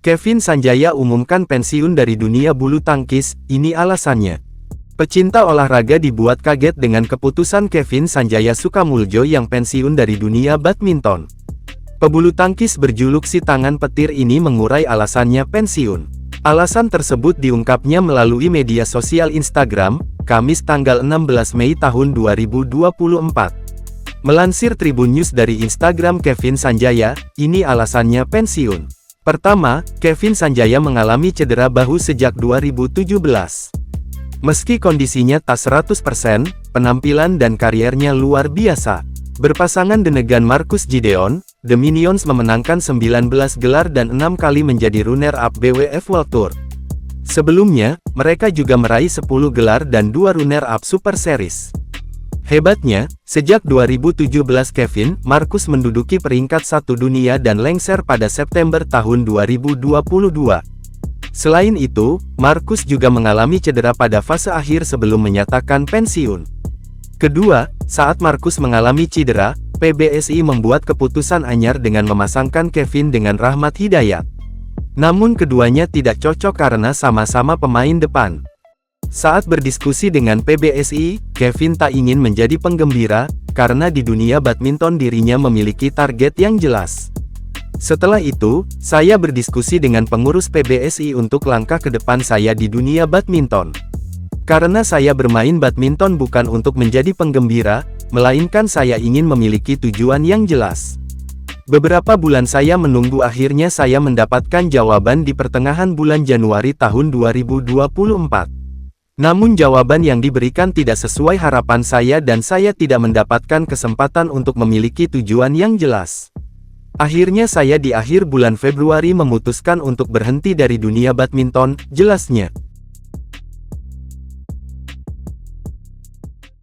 Kevin Sanjaya umumkan pensiun dari dunia bulu tangkis, ini alasannya. Pecinta olahraga dibuat kaget dengan keputusan Kevin Sanjaya Sukamuljo yang pensiun dari dunia badminton. Pebulu tangkis berjuluk si tangan petir ini mengurai alasannya pensiun. Alasan tersebut diungkapnya melalui media sosial Instagram, Kamis tanggal 16 Mei tahun 2024. Melansir Tribun News dari Instagram Kevin Sanjaya, ini alasannya pensiun. Pertama, Kevin Sanjaya mengalami cedera bahu sejak 2017. Meski kondisinya tak 100%, penampilan dan kariernya luar biasa. Berpasangan dengan Marcus Gideon, The Minions memenangkan 19 gelar dan 6 kali menjadi runner-up BWF World Tour. Sebelumnya, mereka juga meraih 10 gelar dan 2 runner-up Super Series. Hebatnya, sejak 2017 Kevin Marcus menduduki peringkat 1 dunia dan lengser pada September tahun 2022. Selain itu, Marcus juga mengalami cedera pada fase akhir sebelum menyatakan pensiun. Kedua, saat Marcus mengalami cedera, PBSI membuat keputusan anyar dengan memasangkan Kevin dengan Rahmat Hidayat. Namun keduanya tidak cocok karena sama-sama pemain depan. Saat berdiskusi dengan PBSI, Kevin tak ingin menjadi penggembira, karena di dunia badminton dirinya memiliki target yang jelas. Setelah itu, saya berdiskusi dengan pengurus PBSI untuk langkah ke depan saya di dunia badminton. Karena saya bermain badminton bukan untuk menjadi penggembira, melainkan saya ingin memiliki tujuan yang jelas. Beberapa bulan saya menunggu, akhirnya saya mendapatkan jawaban di pertengahan bulan Januari tahun 2024. Namun jawaban yang diberikan tidak sesuai harapan saya dan saya tidak mendapatkan kesempatan untuk memiliki tujuan yang jelas. Akhirnya saya di akhir bulan Februari memutuskan untuk berhenti dari dunia badminton, jelasnya.